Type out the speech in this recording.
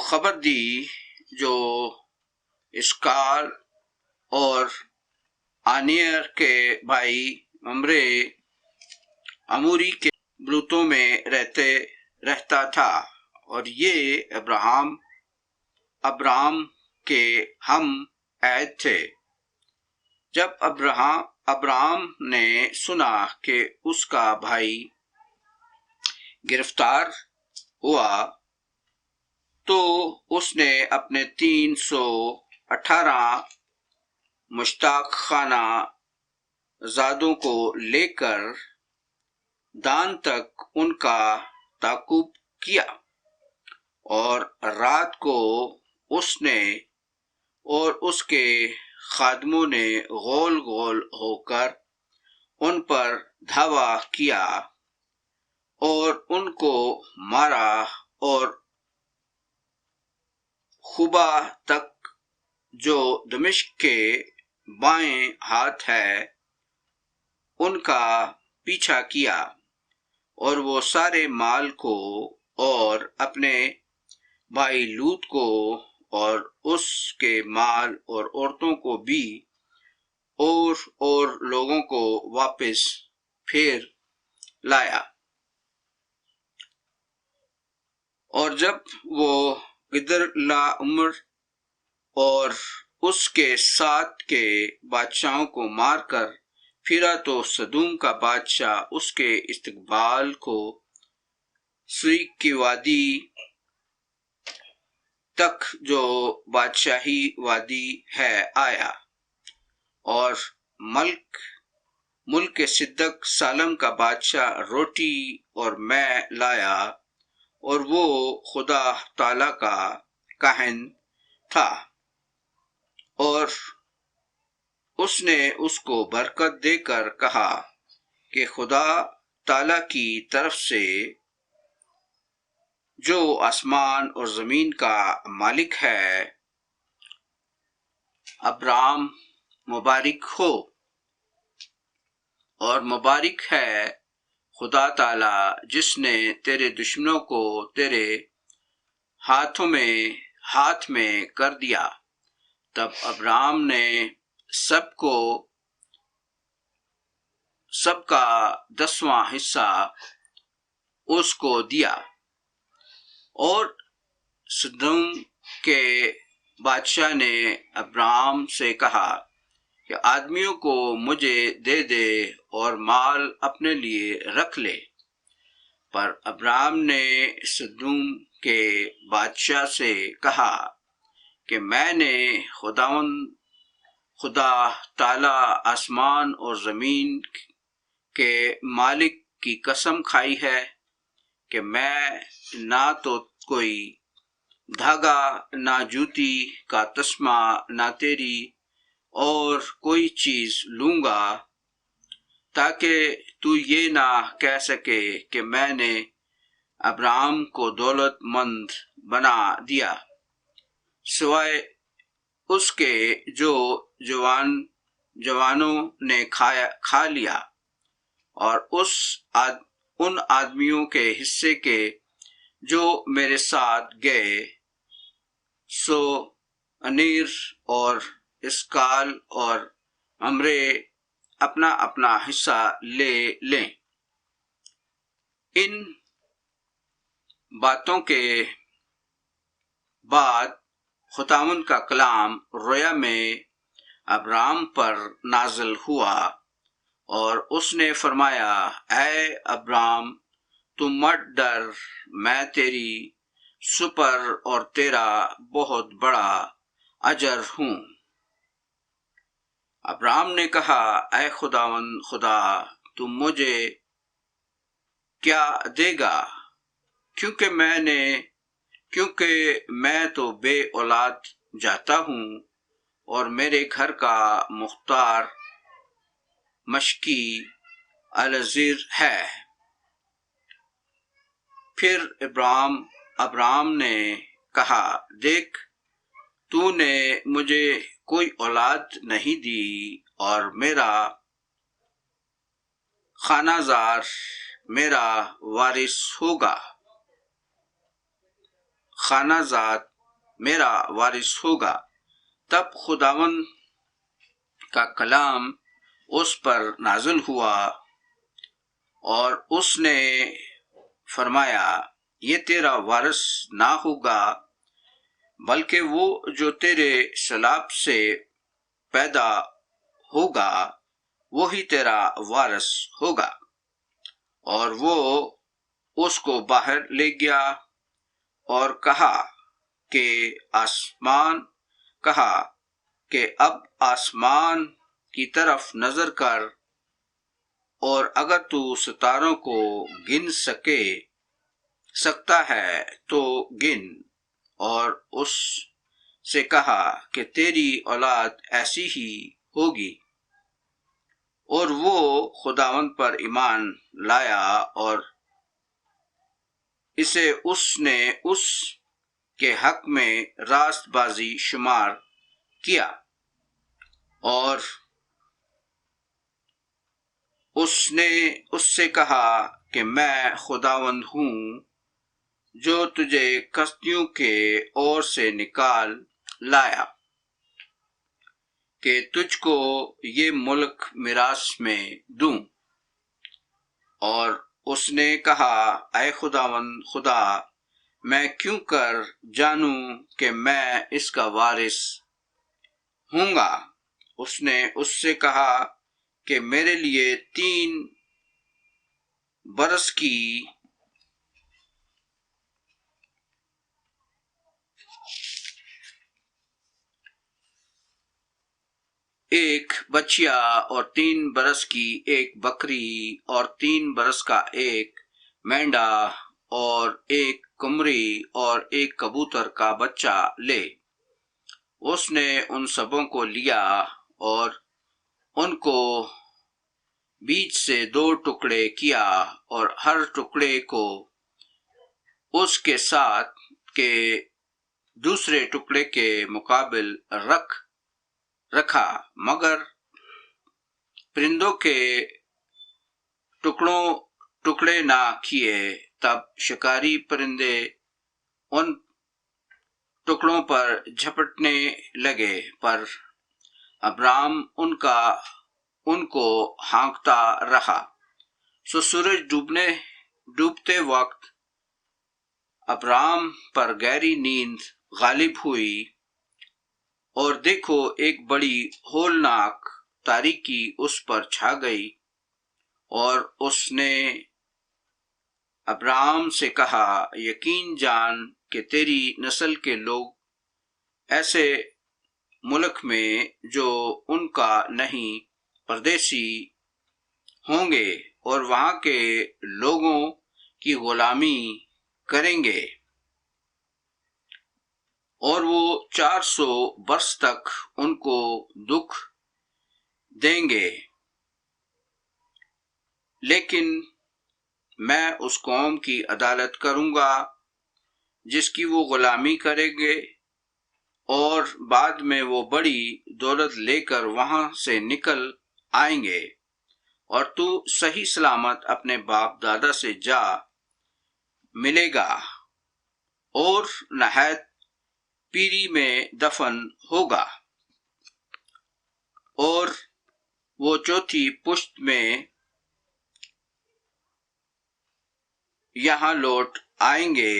خبر دی جو اسکال اور آنیر کے بھائی ممرے اموری کے بلوتوں میں رہتا تھا، اور یہ ابرام کے ہم عہد تھے۔ جب ابرام نے سنا کہ اس کا بھائی گرفتار ہوا تو اس نے اپنے 318 مشتاق خانہ زادوں کو لے کر دان تک ان کا تعاقب کیا، اور رات کو اس نے اور اس کے خادموں نے گول گول ہو کر ان پر دھاوا کیا اور ان کو مارا، اور خوبا تک جو دمشق کے بائیں ہاتھ ہے ان کا پیچھا کیا، اور وہ سارے مال کو اور اپنے بھائی لوط کو اور اس کے مال اور عورتوں کو بھی اور لوگوں کو واپس پھیر لایا۔ اور جب وہ گدرلاؤمر اور اس کے ساتھ کے بادشاہوں کو مار کر پھرا تو سدوم کا بادشاہ اس کے استقبال کو سویک کی وادی تک جو بادشاہی وادی ہے آیا، اور ملک صدق سالم کا بادشاہ روٹی اور میں لایا، اور وہ خدا تعالی کا کاہن تھا، اور اس نے اس کو برکت دے کر کہا کہ خدا تعالی کی طرف سے جو آسمان اور زمین کا مالک ہے، ابرام مبارک ہو، اور مبارک ہے خدا تعالی جس نے تیرے دشمنوں کو تیرے ہاتھ میں کر دیا۔ تب ابرام نے سب کا 10واں حصہ اس کو دیا، اور سدوم کے بادشاہ نے ابرام سے کہا کہ آدمیوں کو مجھے دے دے اور مال اپنے لیے رکھ لے۔ پر ابرام نے سدوم کے بادشاہ سے کہا کہ میں نے خدا تعالی آسمان اور زمین کے مالک کی قسم کھائی ہے کہ میں نہ تو کوئی دھاگا، نہ جوتی کا تسمہ، نہ تیری اور کوئی چیز لوں گا، تاکہ تو یہ نہ کہہ سکے کہ میں نے ابرام کو دولت مند بنا دیا، سوائے اس کے جو جوانوں نے کھا لیا، اور ان آدمیوں کے حصے کے جو میرے ساتھ گئے، سو انیر اور اسکال اور ممرے اپنا اپنا حصہ لے لیں۔ ان باتوں کے بعد خداوند کا کلام رویا میں ابرام پر نازل ہوا، اور اس نے فرمایا، اے ابرام تم مت ڈر، میں تیری سپر اور تیرا بہت بڑا اجر ہوں۔ ابرام نے کہا، اے خداوند خدا، تم مجھے کیا دے گا، کیونکہ میں تو بے اولاد جاتا ہوں، اور میرے گھر کا مختار مشکی العزیر ہے۔ پھر ابرام نے کہا، دیکھ تو نے مجھے کوئی اولاد نہیں دی، اور میرا خانہ زار میرا وارث ہوگا۔ خانہ زاد میرا وارث ہوگا۔ تب خداوند کا کلام اس پر نازل ہوا اور اس نے فرمایا، یہ تیرا وارث نہ ہوگا، بلکہ وہ جو تیرے سلاب سے پیدا ہوگا وہی تیرا وارث ہوگا۔ اور وہ اس کو باہر لے گیا اور کہا کہ اب آسمان کی طرف نظر کر، اور اگر تو ستاروں کو گن سکتا ہے تو گن۔ اور اس سے کہا کہ تیری اولاد ایسی ہی ہوگی۔ اور وہ خداوند پر ایمان لایا اور اسے اس نے اس کے حق میں راست بازی شمار کیا۔ اور اس نے اس سے کہا کہ میں خداوند ہوں جو تجھے کسدیوں کے اور سے نکال لایا کہ تجھ کو یہ ملک میراث میں دوں۔ اور اس نے کہا، اے خداوند خدا، میں کیوں کر جانوں کہ میں اس کا وارث ہوں گا؟ اس نے اس سے کہا کہ میرے لیے 3 برس کی ایک بچیا اور 3 برس کی ایک بکری اور 3 برس کا ایک مینڈا اور ایک قمری اور ایک کبوتر کا بچہ لے۔ اس نے ان سبوں کو لیا اور ان کو بیچ سے 2 ٹکڑے کیا، اور ہر ٹکڑے کو اس کے ساتھ کے دوسرے ٹکڑے کے مقابل رکھا، مگر پرندوں کے ٹکڑے نہ کیے۔ تب شکاری پرندے ان ٹکڑوں پر جھپٹنے لگے، پر ابرام ان کو ہانکتا رہا۔ سو سورج ڈوبتے وقت ابرام پر گہری نیند غالب ہوئی، اور دیکھو ایک بڑی ہولناک تاریکی اس پر چھا گئی۔ اور اس نے ابرام سے کہا، یقین جان کہ تیری نسل کے لوگ ایسے ملک میں جو ان کا نہیں پردیسی ہوں گے، اور وہاں کے لوگوں کی غلامی کریں گے، اور وہ 400 برس تک ان کو دکھ دیں گے۔ لیکن میں اس قوم کی عدالت کروں گا جس کی وہ غلامی کریں گے، اور بعد میں وہ بڑی دولت لے کر وہاں سے نکل آئیں گے، اور تو صحیح سلامت اپنے باپ دادا سے جا ملے گا اور نہایت پیری میں دفن ہوگا۔ اور وہ چوتھی پشت میں یہاں لوٹ آئیں گے،